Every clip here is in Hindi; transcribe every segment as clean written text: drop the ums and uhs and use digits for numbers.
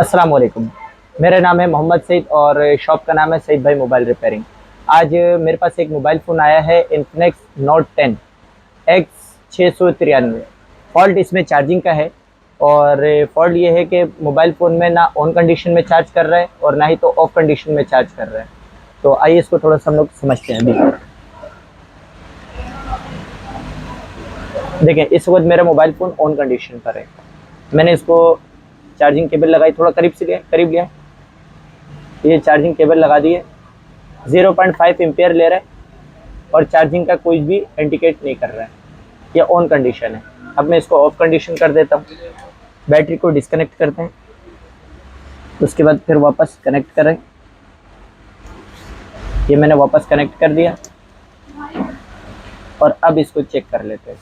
अस्सलाम वालेकुम। मेरा नाम है मोहम्मद सईद और शॉप का नाम है सईद भाई मोबाइल रिपेयरिंग। आज मेरे पास एक मोबाइल फ़ोन आया है इन्फिनिक्स नोट 10 एक्स 693। फ़ॉल्ट इसमें चार्जिंग का है और फ़ॉल्ट ये है कि मोबाइल फ़ोन में ना ऑन कंडीशन में चार्ज कर रहा है और ना ही तो ऑफ कंडीशन में चार्ज कर रहा है। तो आइए इसको थोड़ा सा हम लोग समझते हैं। अभी देखें, इस वक्त मेरा मोबाइल फ़ोन ऑन कंडीशन पर है। मैंने इसको चार्जिंग केबल लगाई, थोड़ा करीब लिया, ये चार्जिंग केबल लगा दी है। 0.5 एम्पेयर ले रहा है और चार्जिंग का कोई भी इंडिकेट नहीं कर रहा है। ये ऑन कंडीशन है। अब मैं इसको ऑफ कंडीशन कर देता हूँ। बैटरी को डिस्कनेक्ट करते हैं, उसके बाद फिर वापस कनेक्ट करें। ये मैंने वापस कनेक्ट कर दिया और अब इसको चेक कर लेते हैं।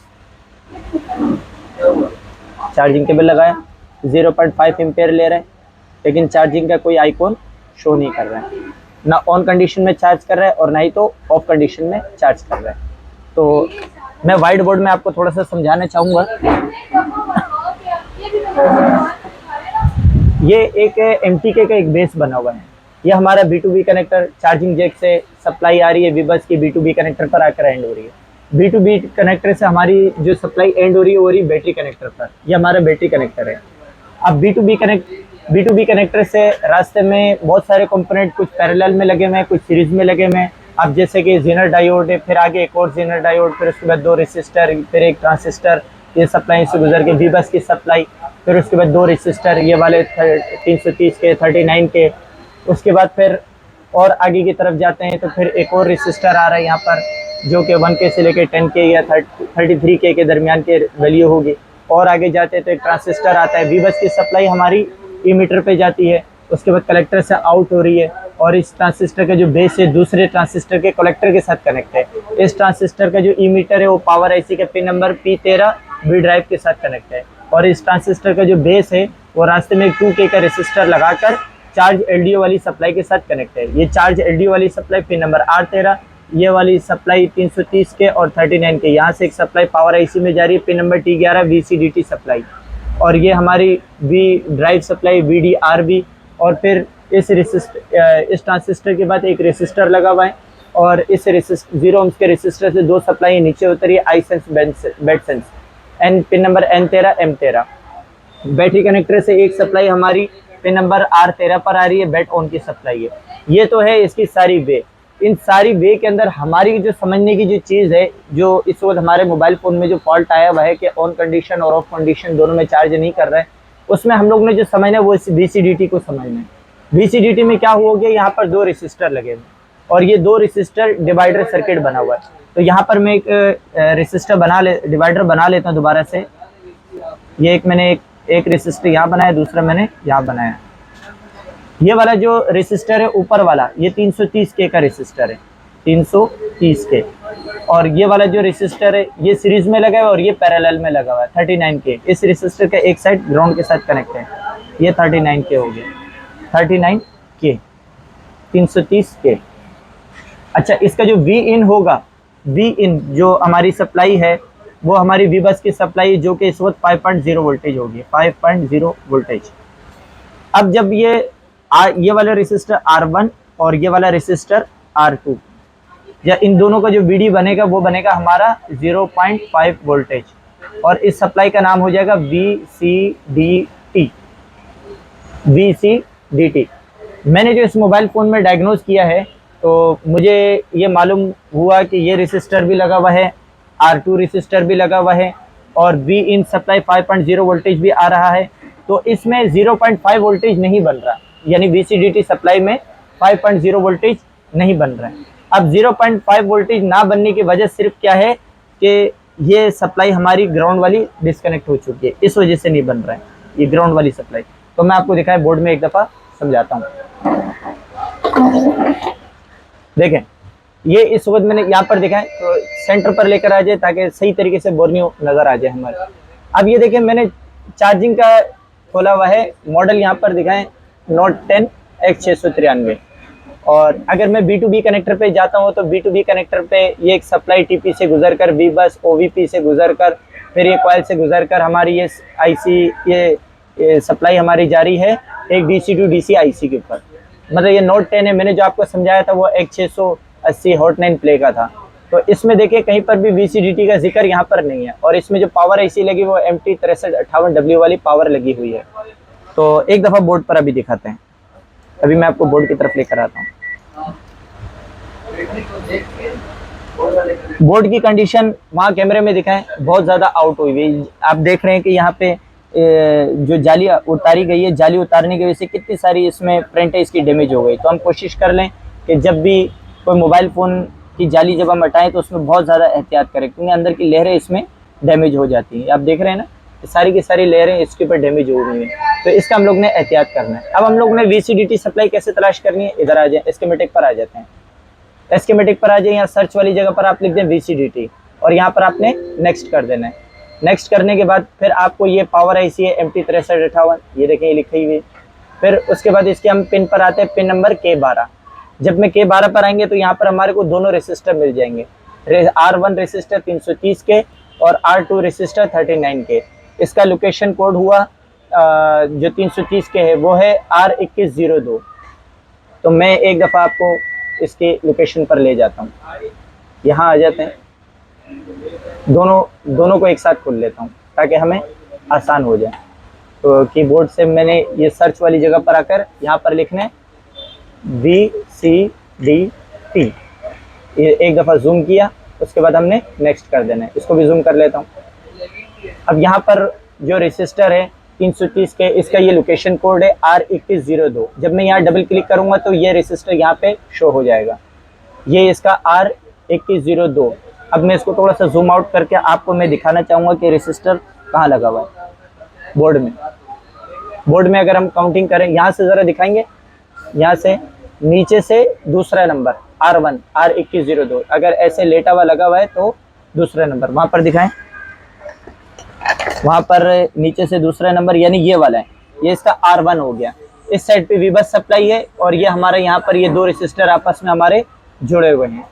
चार्जिंग केबल लगाया, 0.5 एम्पेयर ले रहा है, लेकिन चार्जिंग का कोई आइकॉन शो नहीं कर रहा है। ना ऑन कंडीशन में चार्ज कर रहा है और ना ही तो ऑफ कंडीशन में चार्ज कर रहा है। तो मैं वाइट बोर्ड में आपको थोड़ा सा समझाना चाहूँगा। ये एक MTK का एक बेस बना हुआ है। ये हमारा B2B कनेक्टर चार्जिंग जैक से सप्लाई आ रही है, वीबस की B2B कनेक्टर पर आकर एंड हो रही है। B2B कनेक्टर से हमारी जो सप्लाई एंड हो रही है वो रही बैटरी कनेक्टर पर। ये हमारा बैटरी कनेक्टर है। अब B2B कनेक्टर से रास्ते में बहुत सारे कंपोनेंट, कुछ पैरेलल में लगे हुए हैं, कुछ सीरीज में लगे हुए हैं। अब जैसे कि जेनर डायोड है, फिर आगे एक और जेनर डायोड, फिर उसके बाद 2 रेसिस्टर, फिर एक ट्रांसिस्टर, ये सप्लाई से गुजर के वीबस की सप्लाई, फिर उसके बाद 2 रेसिस्टर ये वाले 330 के, 39 के। उसके बाद फिर और आगे की तरफ जाते हैं तो फिर एक और रेसिस्टर आ रहा है यहाँ पर, जो कि 1K से लेकर 10K या 33K के दरमियान के वैल्यू होगी। और आगे जाते हैं तो एक ट्रांसिस्टर आता है। वीबस की सप्लाई हमारी ईमीटर पे जाती है, उसके बाद कलेक्टर से आउट हो रही है और इस ट्रांसिस्टर का जो बेस है दूसरे ट्रांसिस्टर के कलेक्टर के साथ कनेक्ट है। इस ट्रांसिस्टर का जो ईमीटर है वो पावर IC के pin number P13 B drive के साथ कनेक्ट है और इस ट्रांसिस्टर का जो बेस है वो रास्ते में 2K का रेसिस्टर लगाकर चार्ज LDO वाली सप्लाई के साथ कनेक्ट है। ये चार्ज LDO वाली सप्लाई पिन नंबर R13, ये वाली सप्लाई 330 के और 39 के, यहाँ से एक सप्लाई पावर IC में जा रही है pin number T11 VCDT supply. और ये हमारी V ड्राइव सप्लाई VDRB। और फिर इस ट्रांसिस्टर के बाद एक रेसिस्टर लगा हुआ है और इस 0 ohms के रेसिस्टर से 2 सप्लाई नीचे उतरी है iSense BedSense N pin number N13 M13। Battery connector से एक सप्लाई हमारी पिन नंबर R13 पर आ रही है, बेड ऑन की सप्लाई है। ये तो है इसकी सारी वे। इन सारी वे के अंदर हमारी जो समझने की जो चीज़ है, जो इस वक्त हमारे मोबाइल फ़ोन में जो फॉल्ट आया हुआ है कि ऑन कंडीशन और ऑफ कंडीशन दोनों में चार्ज नहीं कर रहा है, उसमें हम लोग ने जो समझना है वो VCDT को समझना है। VCDT में क्या हुआ कि यहाँ पर 2 रेसिस्टर लगे हुए और ये 2 रेसिस्टर डिवाइडर सर्किट बना हुआ है। तो यहाँ पर मैं एक डिवाइडर बना लेता हूँ दोबारा से। ये मैंने एक रेसिस्टर यहाँ बनाया, दूसरा मैंने यहाँ बनाया। ये वाला जो रेसिस्टर है ऊपर वाला, ये 330K का रेसिस्टर है, 330 के। और ये वाला जो रेसिस्टर है ये सीरीज में लगा है और ये पैरेलल में लगा हुआ है 39K। इस रेसिस्टर का एक साइड ग्राउंड के साथ कनेक्ट है। ये 39K हो गया, 39K 330K। अच्छा, इसका जो Vin होगा, Vin जो हमारी सप्लाई है वो हमारी वीबस की सप्लाई जो कि इस वक्त 5.0 वोल्टेज होगी, 5.0 वोल्टेज। अब जब ये वाला रेसिस्टर R1 और ये वाला रेसिस्टर R2, या इन दोनों का जो VD बनेगा वो बनेगा हमारा 0.5 वोल्टेज और इस सप्लाई का नाम हो जाएगा VCDT। मैंने जो इस मोबाइल फ़ोन में डायग्नोज किया है तो मुझे ये मालूम हुआ कि ये रेसिस्टर भी लगा हुआ है, R2 रेसिस्टर भी लगा हुआ है और Vin सप्लाई 5.0 वोल्टेज भी आ रहा है। तो इसमें 0.5 वोल्टेज नहीं बन रहा, यानी VCDT सप्लाई में 5.0 वोल्टेज नहीं बन रहा है। अब 0.5 वोल्टेज ना बनने की वजह सिर्फ क्या है कि ये सप्लाई हमारी ग्राउंड वाली डिस्कनेक्ट हो चुकी है, इस वजह से नहीं बन रहा है ये ग्राउंड वाली सप्लाई। तो मैं आपको दिखाया बोर्ड में एक दफ़ा समझाता हूँ। देखें, ये इस वक्त मैंने यहाँ पर दिखाएं तो सेंटर पर लेकर आ जाए ताकि सही तरीके से बोर्नियो नज़र आ जाए हमारे। अब ये देखें, मैंने चार्जिंग का खोला हुआ है, मॉडल यहाँ पर दिखाएं नोट 10 एक्स 693। और अगर मैं B2B कनेक्टर पे जाता हूँ तो B2B कनेक्टर पे ये एक सप्लाई TP से गुजर कर वीबस OVP से गुजर कर फिर ये कॉइल से गुजर कर हमारी ये IC ये सप्लाई हमारी जारी है एक DC टू DC IC के ऊपर। मतलब ये नोट 10 है, मैंने जो आपको समझाया था वो एक 680 हॉट9 प्ले का था। तो इसमें देखिए कहीं पर भी VCDT का जिक्र यहाँ पर नहीं है, और इसमें जो पावर IC लगी वो MT 6358W वाली पावर लगी हुई है। तो एक दफ़ा बोर्ड पर अभी दिखाते हैं, अभी मैं आपको बोर्ड की तरफ लेकर आता हूँ। बोर्ड की कंडीशन वहाँ कैमरे में दिखाएं, बहुत ज़्यादा आउट हुई हुई। आप देख रहे हैं कि यहाँ पे जो जाली उतारी गई है, जाली उतारने की वजह से कितनी सारी इसमें प्रिंट है इसकी डैमेज हो गई। तो हम कोशिश कर लें कि जब भी कोई मोबाइल फ़ोन की जाली जब हम हटाएं तो उसमें बहुत ज़्यादा एहतियात करें, क्योंकि अंदर की लहरें इसमें डैमेज हो जाती हैं। आप देख रहे हैं ना, सारी की सारी लेयरें इसके ऊपर डैमेज हो गई हैं, तो इसका हम लोग ने एहतियात करना है। अब हम लोग ने VCDT सप्लाई कैसे तलाश करनी है, इधर आ जाए, स्कीमेटिक पर आ जाते हैं। स्कीमेटिक पर आ जाए, यहाँ सर्च वाली जगह पर आप लिख दें VCDT, और यहाँ पर आपने नेक्स्ट कर देना है। नेक्स्ट करने के बाद फिर आपको ये पावर IC है MT 6358, ये देखें ये लिखी हुई। फिर उसके बाद इसके हम पिन पर आते हैं, पिन नंबर K12। जब मैं K12 पर आएंगे तो यहाँ पर हमारे को दोनों रेसिस्टर मिल जाएंगे, R1 रेसिस्टर 330 के और R2 रेसिस्टर 39 के। इसका लोकेशन कोड हुआ जो 330 के है वो है R2102। तो मैं एक दफ़ा आपको इसके लोकेशन पर ले जाता हूँ, यहाँ आ जाते हैं, दोनों को एक साथ खोल लेता हूँ ताकि हमें आसान हो जाए। तो कीबोर्ड से मैंने ये सर्च वाली जगह पर आकर यहाँ पर लिखना है VCDT, ये एक दफ़ा जूम किया, उसके बाद हमने नेक्स्ट कर देना है। इसको भी जूम कर लेता हूँ। अब यहाँ पर जो रेसिस्टर है 330 के, इसका ये लोकेशन कोड है R2102। जब मैं यहाँ डबल क्लिक करूँगा तो ये रेसिस्टर यहाँ पे शो हो जाएगा, ये इसका R2102। अब मैं इसको थोड़ा सा जूम आउट करके आपको मैं दिखाना चाहूँगा कि रेसिस्टर कहाँ लगा हुआ है बोर्ड में। बोर्ड में अगर हम काउंटिंग करें, यहाँ से ज़रा दिखाएंगे, यहाँ से नीचे से दूसरा नंबर R1 R2102, अगर ऐसे लेटा हुआ लगा हुआ है तो दूसरा नंबर वहाँ पर दिखाएं, वहाँ पर नीचे से दूसरा नंबर यानी ये वाला है, ये इसका R1 हो गया। इस साइड पे V बस सप्लाई है, और ये हमारे यहाँ पर ये दो रेसिस्टर आपस में हमारे जुड़े हुए हैं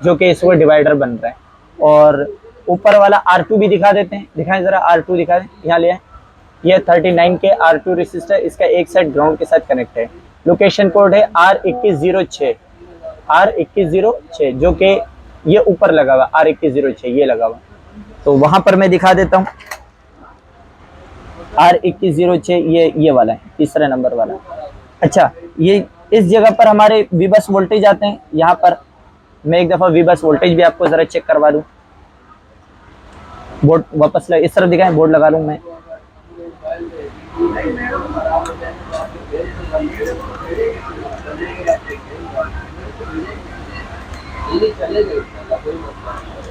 जो कि इसको डिवाइडर बन रहा है। और ऊपर वाला R2 भी दिखा देते हैं, दिखाएं ज़रा, R2 दिखा दें, यहाँ ले आए। ये 39 के R2 रेसिस्टर, इसका एक साइड ग्राउंड के साथ कनेक्ट है। लोकेशन कोड है R2106, R2106, जो कि ये ऊपर लगा हुआ R2106 ये लगा हुआ। तो वहाँ पर मैं दिखा देता हूँ, R2106 ये वाला है, तीसरा नंबर वाला। अच्छा, ये इस जगह पर हमारे V बस वोल्टेज आते हैं। यहाँ पर मैं एक दफ़ा V बस वोल्टेज भी आपको ज़रा चेक करवा दूँ। बोर्ड वापस इस तरफ दिखाएं, बोर्ड लगा लूँ मैं।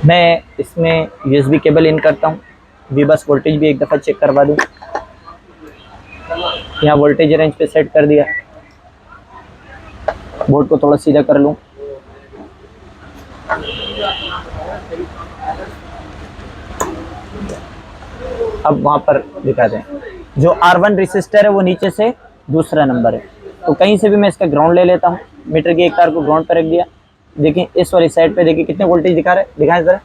मैं इसमें USB केबल इन करता हूँ, V बस वोल्टेज भी एक दफ़ा चेक करवा दूँ। यहाँ वोल्टेज रेंज पे सेट कर दिया, बोर्ड को थोड़ा सीधा कर लूँ। अब वहाँ पर दिखा दें, जो R1 रेसिस्टर है वो नीचे से दूसरा नंबर है। तो कहीं से भी मैं इसका ग्राउंड ले लेता हूँ, मीटर की एक तार को ग्राउंड पर रख दिया। देखिए इस वाली साइड पे देखिए कितने वोल्टेज दिखा रहा है, दिखाएं ज़रा,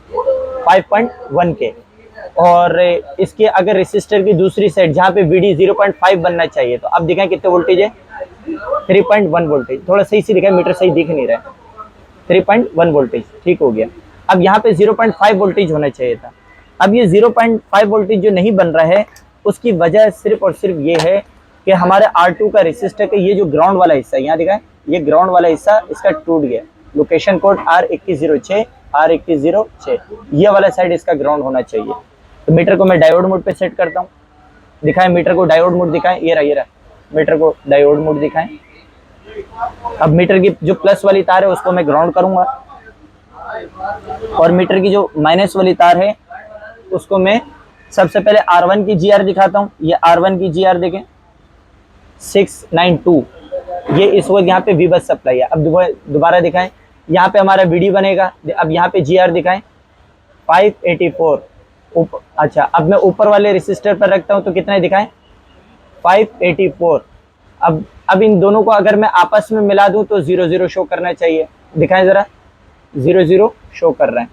5.1 के। और इसके अगर रेसिस्टर की दूसरी साइड जहाँ पे VD 0.5 बनना चाहिए, तो अब दिखाएं कितने वोल्टेज है, 3.1 वोल्टेज। थोड़ा सही से दिखाएं, मीटर सही दिख नहीं रहा है, 3.1 वोल्टेज, ठीक हो गया। अब यहाँ पे 0.5 वोल्टेज होना चाहिए था। अब ये 0.5 वोल्टेज जो नहीं बन रहा है, उसकी वजह सिर्फ और सिर्फ ये है कि हमारे R2 का रेसिस्टर का ये जो ग्राउंड वाला हिस्सा है, यहाँ दिखाएं, ये ग्राउंड वाला हिस्सा इसका टूट गया। लोकेशन कोड R2106, R2106, ये वाला साइड इसका ग्राउंड होना चाहिए। तो मीटर को मैं डायोड मोड पे सेट करता हूँ, दिखाएं मीटर को डायोड मोड दिखाएं, ये रहा मीटर को डायोड मोड दिखाएं। अब मीटर की जो प्लस वाली तार है उसको मैं ग्राउंड करूंगा, और मीटर की जो माइनस वाली तार है उसको मैं सबसे पहले R1 की GR दिखाता हूँ। ये R1 की GR देखें 692, ये इस वक्त यहाँ पे V बस सप्लाई है। अब दोबारा दिखाएं, यहाँ पे हमारा VD बनेगा। अब यहाँ पे GR दिखाएं 584। अच्छा, अब मैं ऊपर वाले रेसिस्टर पर रखता हूँ तो कितना दिखाएं, 584। अब इन दोनों को अगर मैं आपस में मिला दूं तो 00 शो करना चाहिए, दिखाएं ज़रा, 00 शो कर रहे हैं।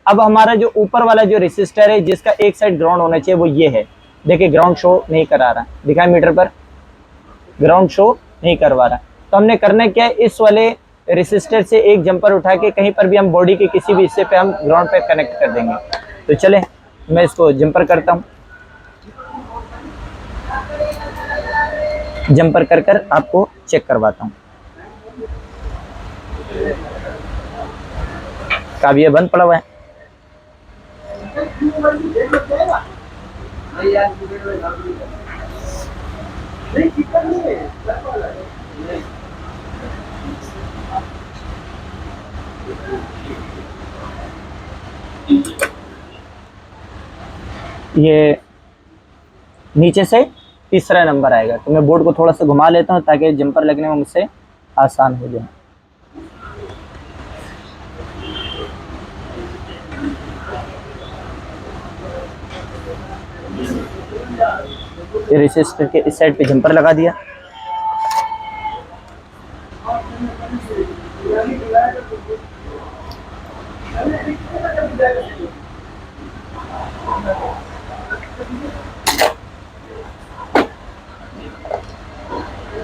अब हमारा जो ऊपर वाला जो रेसिस्टर है जिसका एक साइड ग्राउंड होना चाहिए वो ये है, देखिए ग्राउंड शो नहीं करा रहा, दिखाए मीटर पर ग्राउंड शो नहीं करवा रहा। तो हमने करना क्या है, इस वाले रेसिस्टर से एक जंपर उठा के कहीं पर भी हम बॉडी के किसी भी हिस्से पे हम ग्राउंड पे कनेक्ट कर देंगे। तो चले मैं इसको जंपर करता हूँ, जंपर कर कर आपको चेक करवाता हूँ। काबी ये बंद पड़ा हुआ है। ये नीचे से तीसरा नंबर आएगा, तो मैं बोर्ड को थोड़ा सा घुमा लेता हूँ ताकि जंपर लगने में मुझसे आसान हो जाए। ये रेसिस्टर के इस साइड पे जंपर लगा दिया।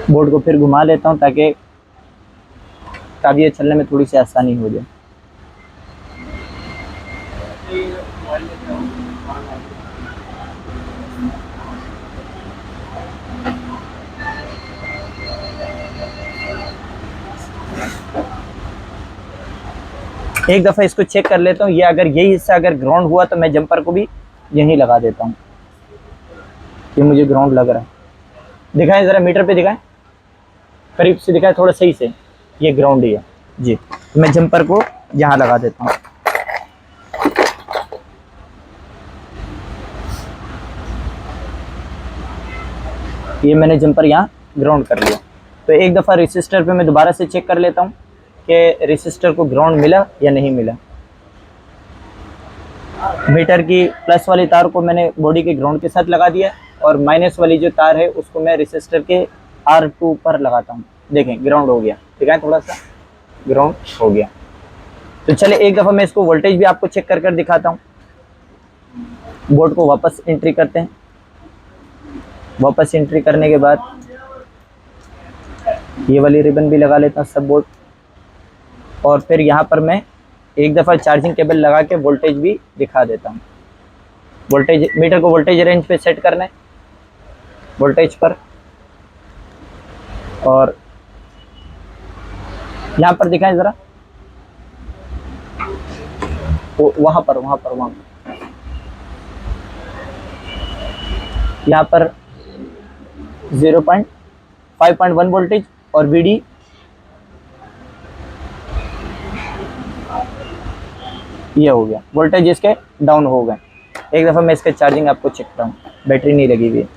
बोर्ड को फिर घुमा लेता हूँ ताकि काबिये चलने में थोड़ी सी आसानी हो जाए। एक दफ़ा इसको चेक कर लेता हूँ, ये अगर यही हिस्सा अगर ग्राउंड हुआ तो मैं जंपर को भी यहीं लगा देता हूँ। ये मुझे ग्राउंड लग रहा है, दिखाएं ज़रा मीटर पे दिखाएं, करीब से दिखाएं थोड़ा सही से, ये ग्राउंड ही है जी। मैं जंपर को यहाँ लगा देता हूँ। ये मैंने जंपर यहाँ ग्राउंड कर लिया। तो एक दफ़ा रेसिस्टर पे मैं दोबारा से चेक कर लेता हूँ कि रेसिस्टर को ग्राउंड मिला या नहीं मिला। मीटर की प्लस वाली तार को मैंने बॉडी के ग्राउंड के साथ लगा दिया और माइनस वाली जो तार है उसको मैं रेसिस्टर के R2 पर लगाता हूँ। देखें ग्राउंड हो गया, दिखाएं थोड़ा सा, ग्राउंड हो गया। तो चले एक दफ़ा मैं इसको वोल्टेज भी आपको चेक कर कर दिखाता हूँ। बोर्ड को वापस एंट्री करते हैं। वापस एंट्री करने के बाद ये वाली रिबन भी लगा लेता हूँ सब बोर्ड, और फिर यहाँ पर मैं एक दफ़ा चार्जिंग केबल लगा के वोल्टेज भी दिखा देता हूँ। वोल्टेज मीटर को वोल्टेज रेंज पे सेट करना है, वोल्टेज पर, और यहाँ पर दिखाएं ज़रा, वहाँ पर यहाँ पर 5.1 वोल्टेज और VD ये हो गया, वोल्टेज इसके डाउन हो गए। एक दफ़ा मैं इसके चार्जिंग आपको चेक करता हूँ, बैटरी नहीं लगी हुई है।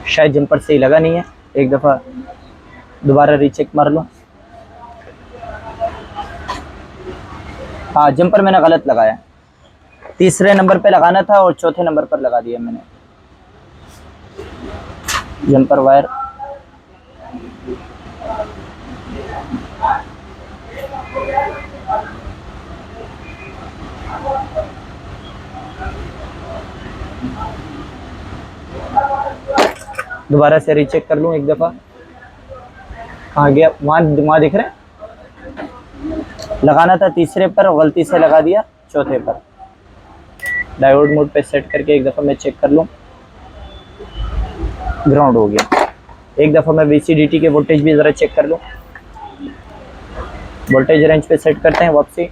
शायद जंपर सही लगा नहीं है, एक दफ़ा दोबारा रीचेक मार लो। हाँ जंपर मैंने गलत लगाया, तीसरे नंबर पे लगाना था और चौथे नंबर पर लगा दिया मैंने जंपर वायर। दोबारा से रीचेक कर लूँ एक दफ़ा, कहाँ गया, वहाँ दिख रहा है, लगाना था तीसरे पर और गलती से लगा दिया चौथे पर। डायोड मोड पे सेट करके एक दफ़ा मैं चेक कर लूँ, ग्राउंड हो गया। एक दफ़ा मैं VCDT के वोल्टेज भी ज़रा चेक कर लूँ। वोल्टेज रेंज पे सेट करते हैं वापसी,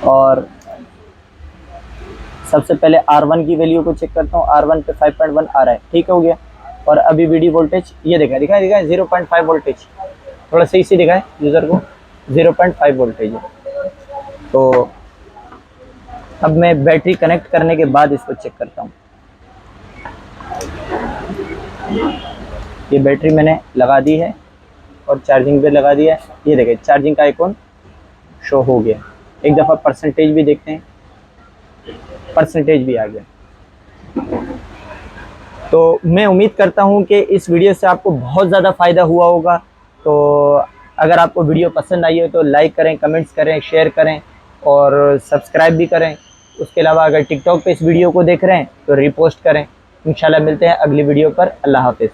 और सबसे पहले R1 की वैल्यू को चेक करता हूँ। R1 पे 5.1 आ रहा है, ठीक हो गया। और अभी VD वोल्टेज ये दिखाए 0.5 वोल्टेज, थोड़ा सही से दिखाए यूज़र को, 0.5 वोल्टेज है। तो अब मैं बैटरी कनेक्ट करने के बाद इसको चेक करता हूँ। ये बैटरी मैंने लगा दी है और चार्जिंग पे लगा दिया है। ये देखिए चार्जिंग का आइकॉन शो हो गया। एक दफ़ा परसेंटेज भी देखते हैं, परसेंटेज भी आ गया। तो मैं उम्मीद करता हूँ कि इस वीडियो से आपको बहुत ज़्यादा फ़ायदा हुआ होगा। तो अगर आपको वीडियो पसंद आई हो तो लाइक करें, कमेंट्स करें, शेयर करें और सब्सक्राइब भी करें। उसके अलावा अगर टिकटॉक पे इस वीडियो को देख रहे हैं तो रीपोस्ट करें। इंशाल्लाह मिलते हैं अगली वीडियो पर। अल्लाह हाफ़िज़।